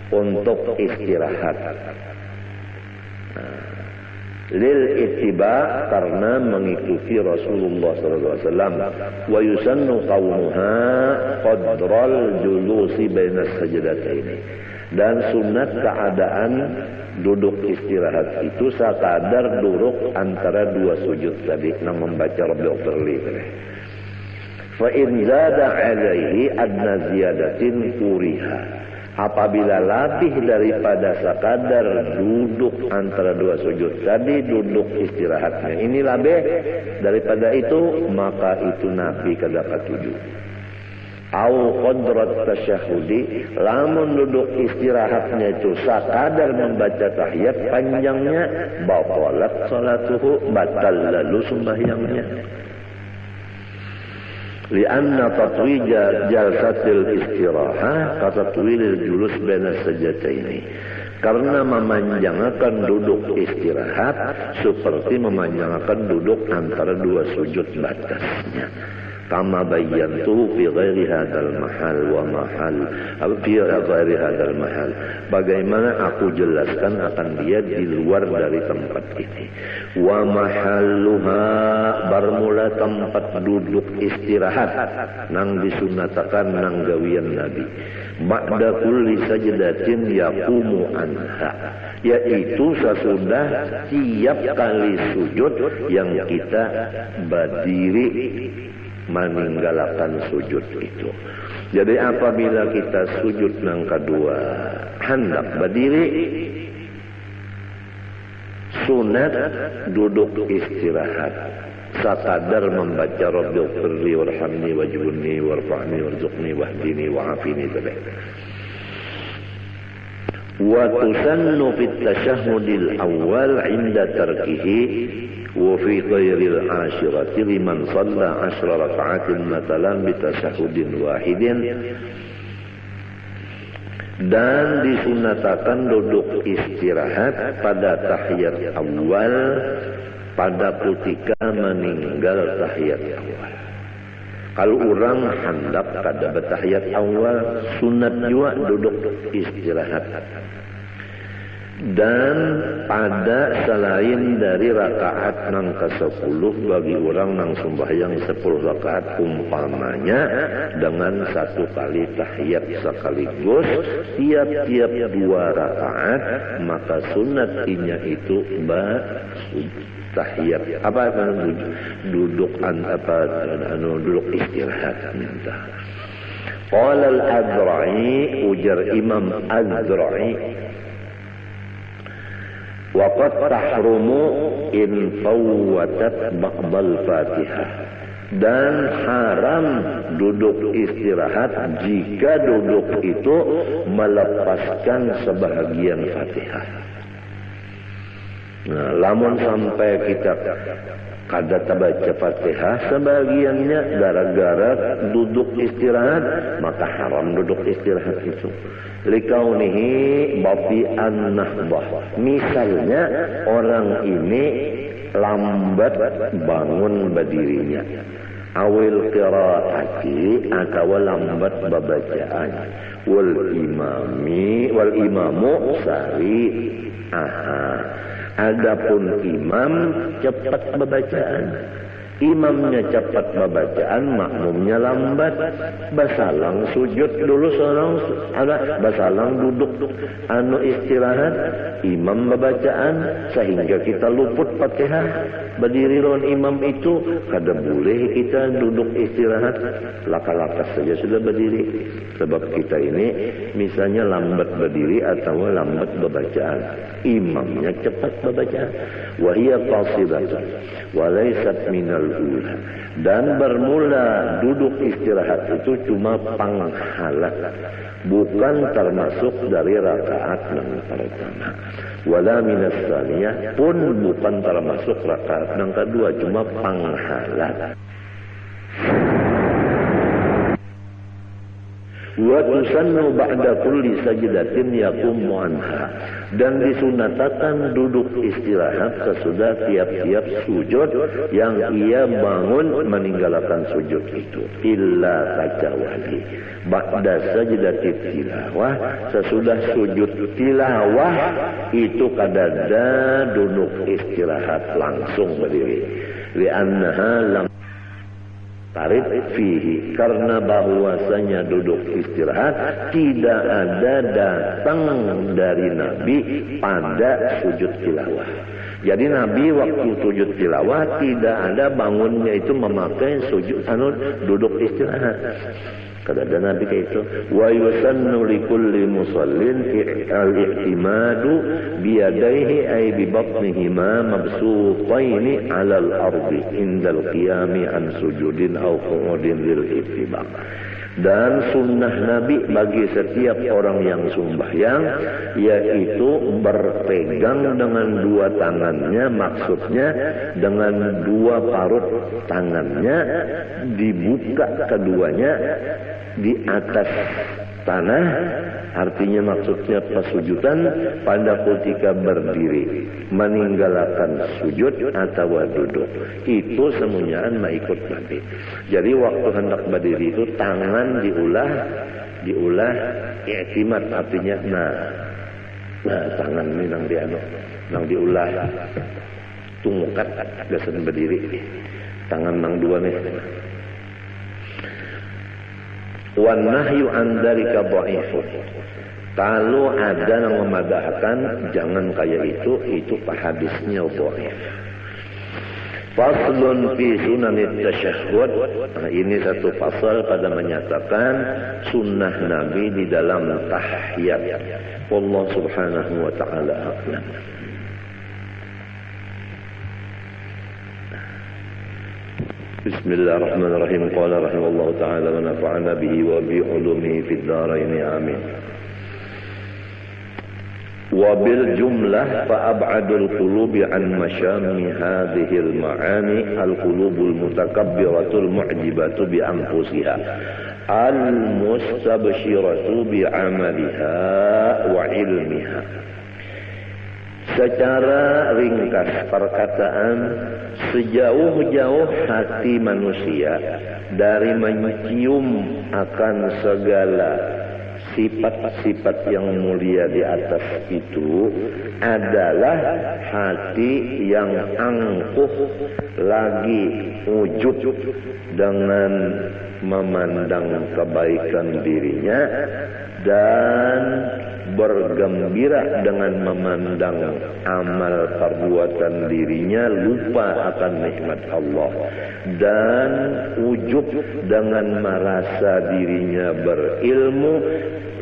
untuk istirahat. Lil ittiba, karena mengikuti Rasulullah SAW. Wa yusannu qawmuha qadral julusi bainas sajdataini. Dan sunat keadaan duduk istirahat itu sekadar duduk antara dua sujud tadi, nang membaca Rabbil firli. Fa in zada alaihi adna ziyadatin kuriha. Apabila lebih daripada sekadar duduk antara dua sujud tadi, duduk istirahatnya ini lebih daripada itu, maka itu Nabi kadapat tujuh. Au qadrat tasyahudi, lamun duduk istirahatnya itu sekadar membaca tahiyat panjangnya, batalat salatuhu, batal lalu sembahyangnya. Lianna tatwija jalsatil istirahah katatwilil julus baina sajdataini. Karena memanjangkan duduk istirahat seperti memanjangkan duduk antara dua sujud batasnya. Kama bayyantu fi ghairi hadzal mahal wa mahal fi ghairi hadzal mahal. Bagaimana aku jelaskan akan dia di luar dari tempat ini. Wa mahalluha, bermula tempat duduk istirahat nang disunatakan nang gawian Nabi. Ba'da kulli sajdatin yaqumu anha, yaitu sesudah tiap kali sujud yang kita berdiri meninggalkan sujud itu. Jadi apabila kita sujud nang kedua hendak berdiri, sunat duduk istirahat sekadar membaca Rabbil firli warhamni wajburni warfa'ni warzuqni wahdini wa'afini. Wa tusannu fit tasyahhudil awal 'inda tarkihi wa fi ghairil ashirati liman shalla 10 raka'atin matalan bi tasyahhudin wahidin. Dan disunatakan duduk istirahat pada tahiyat awal pada ketika meninggal tahiyat awal. Kalau orang hendak kada bertahiyat awal, sunat juga duduk istirahat. Dan pada selain dari rakaat nang ke-10 bagi orang nang sembahyang 10 rakaat umpamanya dengan satu kali tahiyat sekaligus tiap-tiap 2 rakaat, maka sunatnya itu tahiyat duduk duduk istirahat. Qala al-Azra'i, ujar Imam Az-Zra'i, waqad tahrumu in fawwatat ba'dal Fatihah, dan haram duduk istirahat jika duduk itu melepaskan sebahagian Fatihah. Nah, lamun sampai kita kada baca Fatihah sebagiannya gara-gara duduk istirahat, maka haram duduk istirahat itu. Likaunihi bafi'an nahbah. Misalnya orang ini lambat bangun berdirinya, awil qiraati atau lambat babacaan, wal imamu sari. Adapun imam cepat babacaan, Imamnya cepat bacaan, makmumnya lambat. Basalang sujud dulu seorang, ada basalang duduk istirahat. Imam bacaan sehingga kita luput Fatihah. Berdiri lawan imam itu kada boleh kita duduk istirahat. Laka-laka saja sudah berdiri. Sebab kita ini misalnya lambat berdiri atau lambat bacaan. Imamnya cepat bacaan. Wa hiya qasidatun wa laysat minal ula. Dan bermula duduk istirahat itu cuma panghala, bukan termasuk dari rakaat yang pertama. Wala minas tsaniyah, pun bukan termasuk rakaat yang kedua, cuma panghala. Wa tusannu ba'da kulli sajdatin yaqumu anha. Dan disunatakan duduk istirahat sesudah tiap-tiap sujud yang ia bangun meninggalkan sujud itu. Illa kecuali ba'da sajdatit tilawah, sesudah sujud tilawah itu kadada duduk istirahat langsung berdiri. Li'annaha lam tarid fihi, karena bahwasanya duduk istirahat tidak ada datang dari Nabi pada sujud tilawah. Jadi Nabi waktu sujud tilawah tidak ada bangunnya itu memakai sujud duduk istirahat. Kada ada Nabi kayak itu. Wa yusannu likulli musallin al-i'timadu biyadaihi ay bi batnihima mabsutaini 'ala al-ardi indal qiyami an sujudin aw qu'udin lil ittiba'. Dan sunnah Nabi bagi setiap orang yang sembahyang yaitu berpegang dengan dua tangannya, maksudnya dengan dua parut tangannya dibuka keduanya di atas tanah, artinya maksudnya pesujudan pada ketika berdiri meninggalkan sujud atau duduk. Itu semuanya ikut Nabi. Jadi waktu hendak berdiri itu tangan diulah i'timad, artinya nah tangan ini nang diulah tungkat gasan berdiri, tangan nang dua nih. Wan nahyu an dzalika dhaifun. Kalau ada yang memadahkan jangan kayak itu hadisnya dhaif. Faslun fi sunanit tasyahhud. Nah, ini satu pasal pada menyatakan sunnah Nabi di dalam tahiyat. Allah Subhanahu wa taala a'lam. Bismillahirrahmanirrahim. Qala rahimahullahu ta'ala wa nafa'ana bihi wa bi ulumihi fid dharain amin. Wa bil jumlah fa ab'adul qulubi an masyami hadhihi al ma'ani al qulubul mutakabbiratul mu'jibatu bi anfusiha al mustabshiratu bi 'amaliha wa ilmiha. Secara ringkas perkataan, sejauh-jauh hati manusia dari mencium akan segala sifat-sifat yang mulia di atas itu adalah hati yang angkuh lagi wujud dengan memandang kebaikan dirinya dan bergembira dengan memandang amal perbuatan dirinya, lupa akan nikmat Allah, dan ujub dengan merasa dirinya berilmu,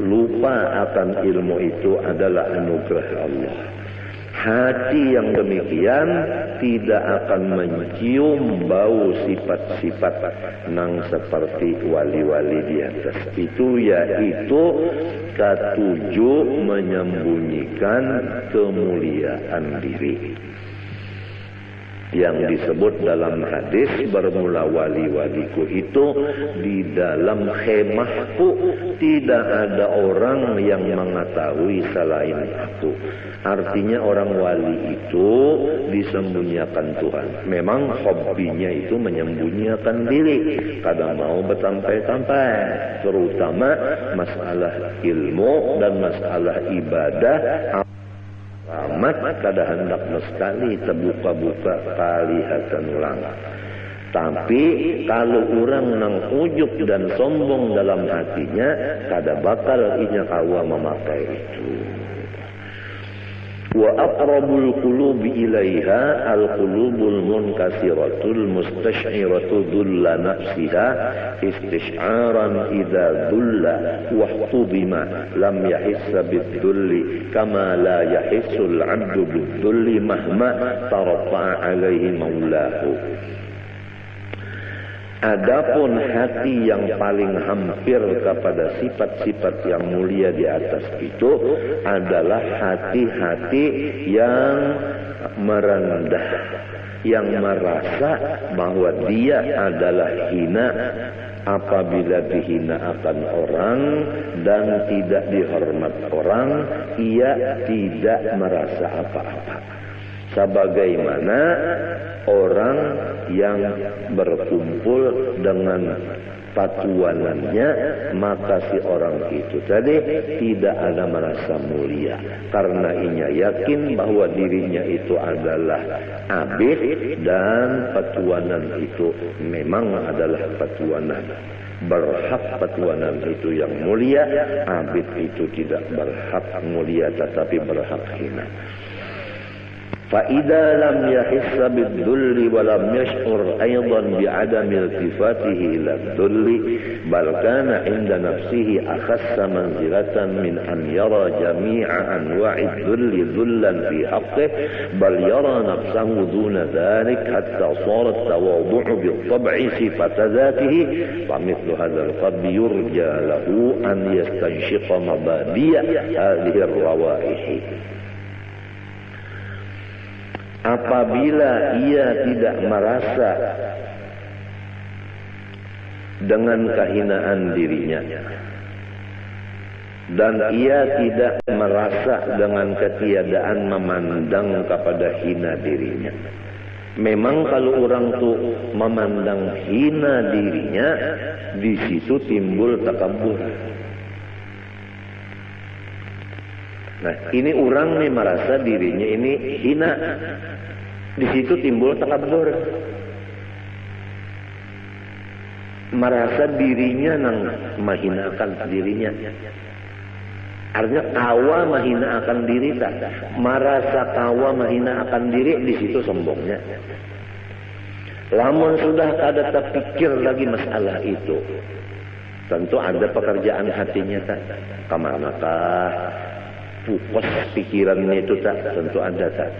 lupa akan ilmu itu adalah anugerah Allah. Hati yang demikian tidak akan mencium bau sifat-sifat nang seperti wali-wali di atas itu, yaitu ketujuh menyembunyikan kemuliaan diri. Yang disebut dalam hadis, bermula wali-waliku itu di dalam khemahku tidak ada orang yang mengetahui selain aku. Artinya orang wali itu disembunyikan Tuhan. Memang hobinya itu menyembunyikan diri, kadang mau bersampai-sampai, terutama masalah ilmu dan masalah ibadah. Amat kada hendak sekali terbuka-buka kalihatan ulang. Tapi kalau orang nang ujub dan sombong dalam hatinya, kada bakal inya kawa memakai itu. Wa aqrabul qulubi ilaiha al-qulubul munkasiratul mustash'iratu dhulla nafsiha istish'aran idza dhulla wa hubima lam yahissa bid-dhulli kama la yahissul 'abdu bid-dhulli mahma tarfa'a 'alaihi maulahu. Adapun hati yang paling hampir kepada sifat-sifat yang mulia di atas itu adalah hati-hati yang merendah, yang merasa bahwa dia adalah hina apabila dihina akan orang dan tidak dihormat orang, ia tidak merasa apa-apa. Sebagaimana orang yang berkumpul dengan patuanannya, maka si orang itu tadi tidak ada merasa mulia karena inya yakin bahwa dirinya itu adalah abid dan patuanan itu memang adalah patuanan. Berhak patuanan itu yang mulia, abid itu tidak berhak mulia tetapi berhak hina. فإذا لم يحس بالذل ولم يشعر أيضا بعدم التفاته إلى الذل بل كان عند نفسه أخس منزلة من أن يرى جميع أنواع الذل ذلا في حقه بل يرى نفسه دون ذلك حتى صار التواضع بالطبع صفة ذاته فمثل هذا القلب يرجى له أن يستنشق مبادئ هذه الروائح. Apabila ia tidak merasa dengan kehinaan dirinya dan ia tidak merasa dengan ketiadaan memandang kepada hina dirinya. Memang kalau orang tuh memandang hina dirinya, di situ timbul takabur. Nah, ini orang nih merasa dirinya ini hina. Di situ timbul takabur. Merasa dirinya nang mahinakan dirinya. Artinya kawa mahina akan diri tak? Merasa kawa mahina akan diri, di situ sombongnya. Lamun sudah kada terpikir lagi masalah itu, tentu ada pekerjaan hatinya tak? Kemanakah fokus pikirannya itu tak? Tentu ada tak?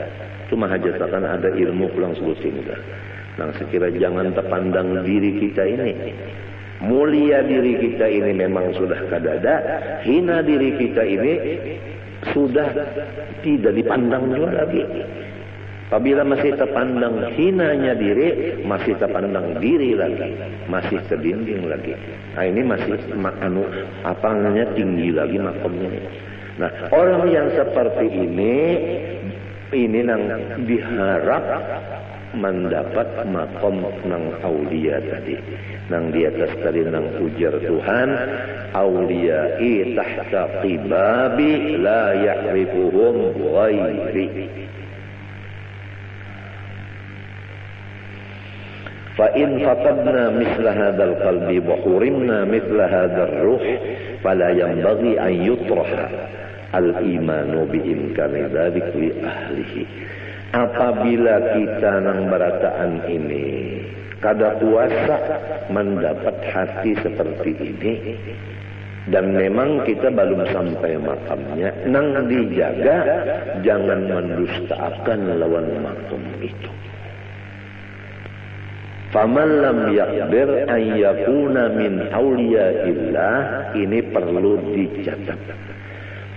Cuma hajat akan ada ilmu pulang sebutin tak? Nah, sekira jangan terpandang diri kita ini. Mulia diri kita ini memang sudah kadada, hina diri kita ini sudah tidak dipandang juga lagi. Apabila masih terpandang hinanya diri, masih terpandang diri lagi, masih kedinding lagi. Nah, ini masih tinggi lagi makamnya. Nah, orang yang seperti ini nang diharap mendapat makom nang aulia tadi, nang di atas tadi nang ujar Tuhan, auliyai tahta qibabi la ya'rifuhum ghairi. فإن فقدنا مثل هذا القلب وحرمنا مثل هذا الروح فلا ينبغي أن يطرح الإيمان بإمكان ذلك لأهله. Apabila kita nang berataan ini kada kuasa mendapat hati seperti ini, dan memang kita belum sampai makamnya, nang dijaga jangan mendustakan lawan makam itu. Faman lam yaqdir an yakuna min awliyaillah, ini perlu dicatat.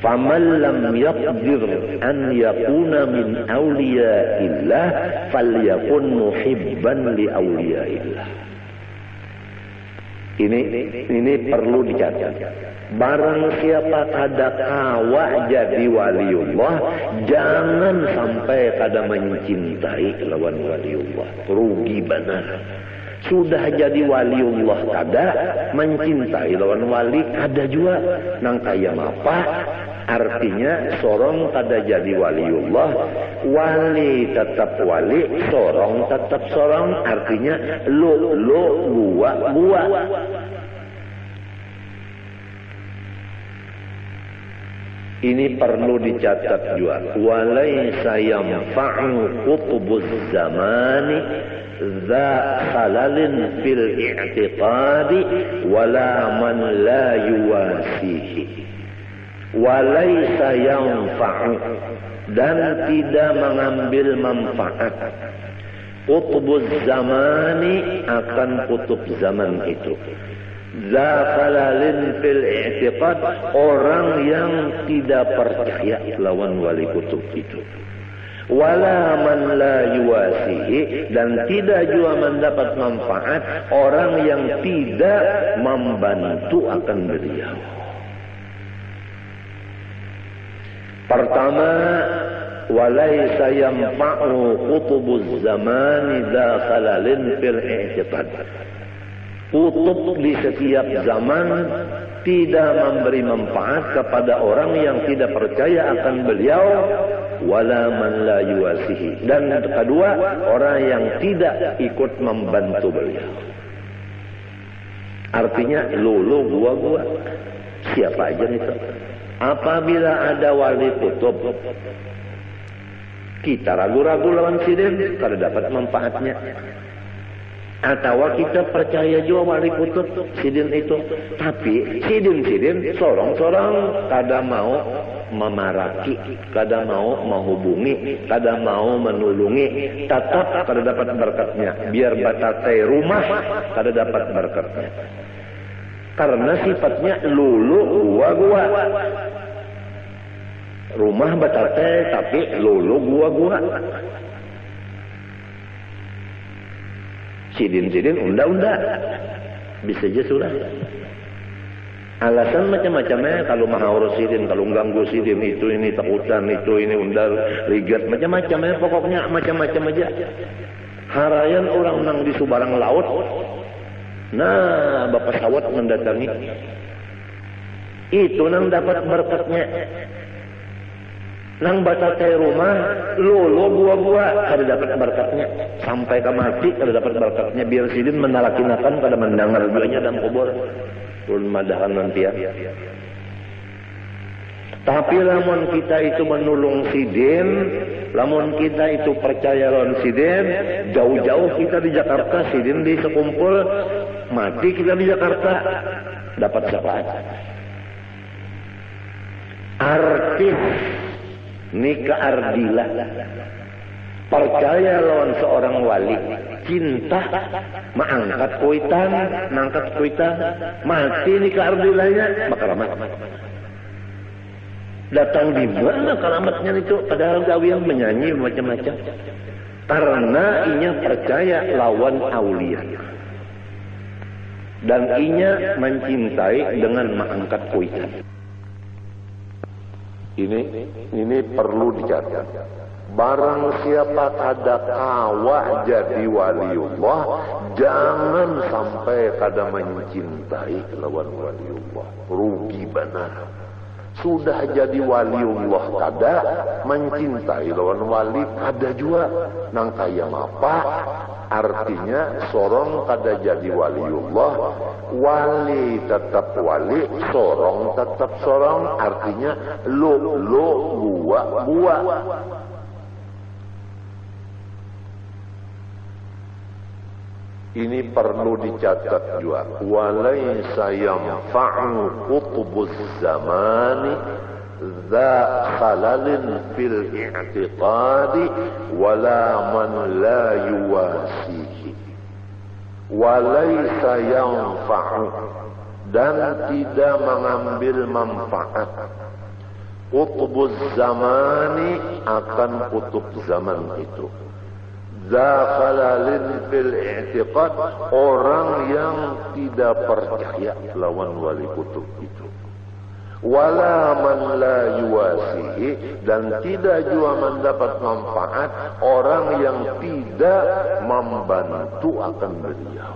Faman lam yaqdir an yakuna min awliyaillah falyakun muhibban li awliyaillah. Ini perlu dicatat. Barang siapa kada kawa jadi waliullah, jangan sampai kada mencintai lawan waliullah. Rugi benar. Sudah jadi waliullah kada, mencintai lawan wali kada juga. Nang kaya apa? Artinya sorong kada jadi waliullah, wali tetap wali, sorong tetap sorong. Artinya lu gua. Ini perlu dicatat juga. Walaysa yanfa'u qutbuz zamani dza khalalin fil i'tiqadi wala man la yuwasihi. Walaysa yanfa'u, dan tidak mengambil manfaat qutbuz zamani, akan kutub zaman itu. Zafalalin fil i'tiqad, orang yang tidak percaya lawan wali kutub itu. Wala man la yuwasihi, dan tidak juga mendapat manfaat orang yang tidak membantu akan beliau. Pertama, walaysa yanfa'u qutubuz zamani zafalalin fil i'tiqad. Kutub di setiap zaman tidak memberi manfaat kepada orang yang tidak percaya akan beliau, wala man la yuwasihi, dan kedua, orang yang tidak ikut membantu beliau. Artinya lulu gua siapa aja itu. Apabila ada wali kutub kita ragu-ragu lawan sidin, kada dapat manfaatnya. Atau kita percaya juga wali kutub sidin itu, tapi sidin sorong-sorong kada mau memaraki, kada mau menghubungi, kada mau menulungi, tetap kada dapat berkatnya. Biar batatai rumah kada dapat berkatnya, karena sifatnya lulu gua. Rumah batatai tapi lulu gua. Sidin unda bisa aja sudah. Alasan macam-macamnya kalau maha urus sidin, kalau ganggu sidin itu ini takutan, itu ini undal rigat, macam-macamnya, pokoknya macam-macam aja. Harayan orang nang di subarang laut, nah bapak sawat mendatangi, itu nang dapat berkatnya. Nang batatai rumah lolo gua kada dapat berkatnya, sampai ke mati kada dapat berkatnya. Biar sidin menalakinakan kada mendengar duanya dalam kubur ulun madahan nanti ya. Tapi lamun kita itu menulung sidin, lamun kita itu percaya lawan sidin, jauh-jauh kita di Jakarta, sidin di sekumpul, mati kita di Jakarta, dapat syafaat. Artis nikah ardilah, percaya lawan seorang wali, cinta, mangkat kuitan, mati nikah ardilahnya, makaramat. Datang di mana karamatnya itu? Padahal gawian menyanyi macam-macam. Karena inya percaya lawan aulia, dan inya mencintai dengan mangkat kuitan. Ini perlu dicatat. Barang siapa kada kawa jadi waliullah, jangan sampai kada mencintai lawan waliullah. Rugi benar. Sudah jadi waliullah kada, mencintai lawan wali kada juga. Nang kaya apa? Artinya sorong kada jadi waliullah, wali tetap wali, sorong tetap sorong. Artinya lu gua. Ini perlu dicatat juga. Walaysa yanfa'u qutbuz zamani dza khalalin fil i'tiqadi wala man la yuwasihi. Walaysa yanfa'u, dan tidak mengambil manfaat qutbuz zamani, akan kutub zaman itu. Zakhalalin fil i'tiqad, orang yang tidak percaya lawan wali kutub itu. Wala man la yuwasihi, dan tidak juga mendapat manfaat orang yang tidak membantu akan beliau.